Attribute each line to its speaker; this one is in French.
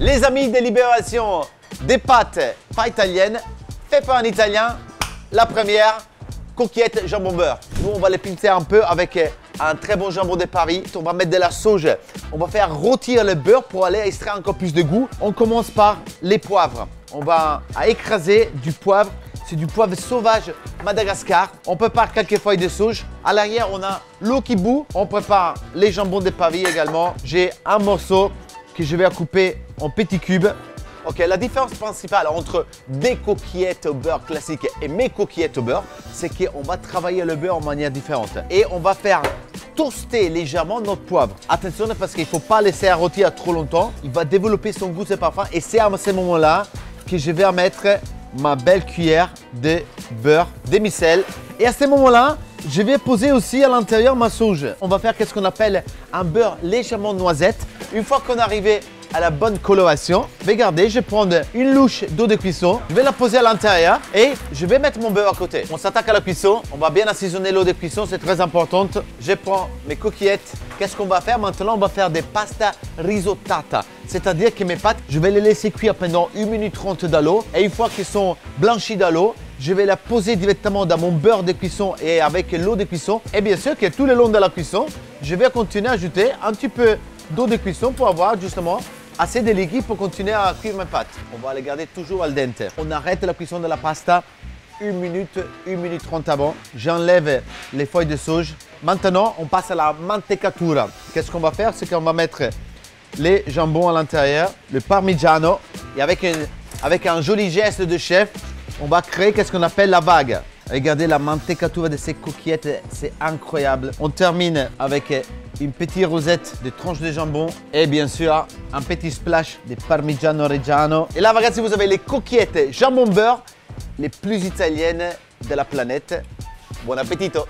Speaker 1: Les amis de Libération, des pâtes pas italiennes, faites par un italien. La première, coquillettes jambon beurre. Nous, on va les pincer un peu avec un très bon jambon de Paris. On va mettre de la sauge. On va faire rôtir le beurre pour aller extraire encore plus de goût. On commence par les poivres. On va écraser du poivre. C'est du poivre sauvage Madagascar. On prépare quelques feuilles de sauge. À l'arrière, on a l'eau qui bout. On prépare les jambons de Paris également. J'ai un morceau que je vais couper en petits cubes. Ok, la différence principale entre des coquillettes au beurre classiques et mes coquillettes au beurre, c'est qu'on va travailler le beurre en manière différente. Et on va faire toaster légèrement notre poivre. Attention parce qu'il ne faut pas laisser rôtir trop longtemps. Il va développer son goût, ses parfums. Et c'est à ce moment-là que je vais mettre ma belle cuillère de beurre demi-sel. Et à ce moment-là, je vais poser aussi à l'intérieur ma sauge. On va faire ce qu'on appelle un beurre légèrement noisette. Une fois qu'on est arrivé à la bonne coloration, regardez, je vais prendre une louche d'eau de cuisson, je vais la poser à l'intérieur et je vais mettre mon beurre à côté. On s'attaque à la cuisson, on va bien assaisonner l'eau de cuisson, c'est très important. Je prends mes coquillettes. Qu'est-ce qu'on va faire maintenant? On va faire des pasta risottata. C'est-à-dire que mes pâtes, je vais les laisser cuire pendant 1 minute 30 dans l'eau et une fois qu'ils sont blanchis dans l'eau, je vais la poser directement dans mon beurre de cuisson et avec l'eau de cuisson. Et bien sûr que tout le long de la cuisson, je vais continuer à ajouter un petit peu d'eau de cuisson pour avoir justement assez de liquide pour continuer à cuire mes pâtes. On va les garder toujours al dente. On arrête la cuisson de la pasta 1 minute 30 avant. J'enlève les feuilles de sauge. Maintenant, on passe à la mantecatura. Qu'est-ce qu'on va faire? C'est qu'on va mettre les jambons à l'intérieur, le parmigiano et avec un joli geste de chef, on va créer ce qu'on appelle la vague. Regardez la mantecatura de ces coquillettes, c'est incroyable. On termine avec une petite rosette de tranches de jambon et bien sûr un petit splash de parmigiano reggiano. Et là, ragazzi, vous avez les coquillettes jambon beurre les plus italiennes de la planète. Buon appetito!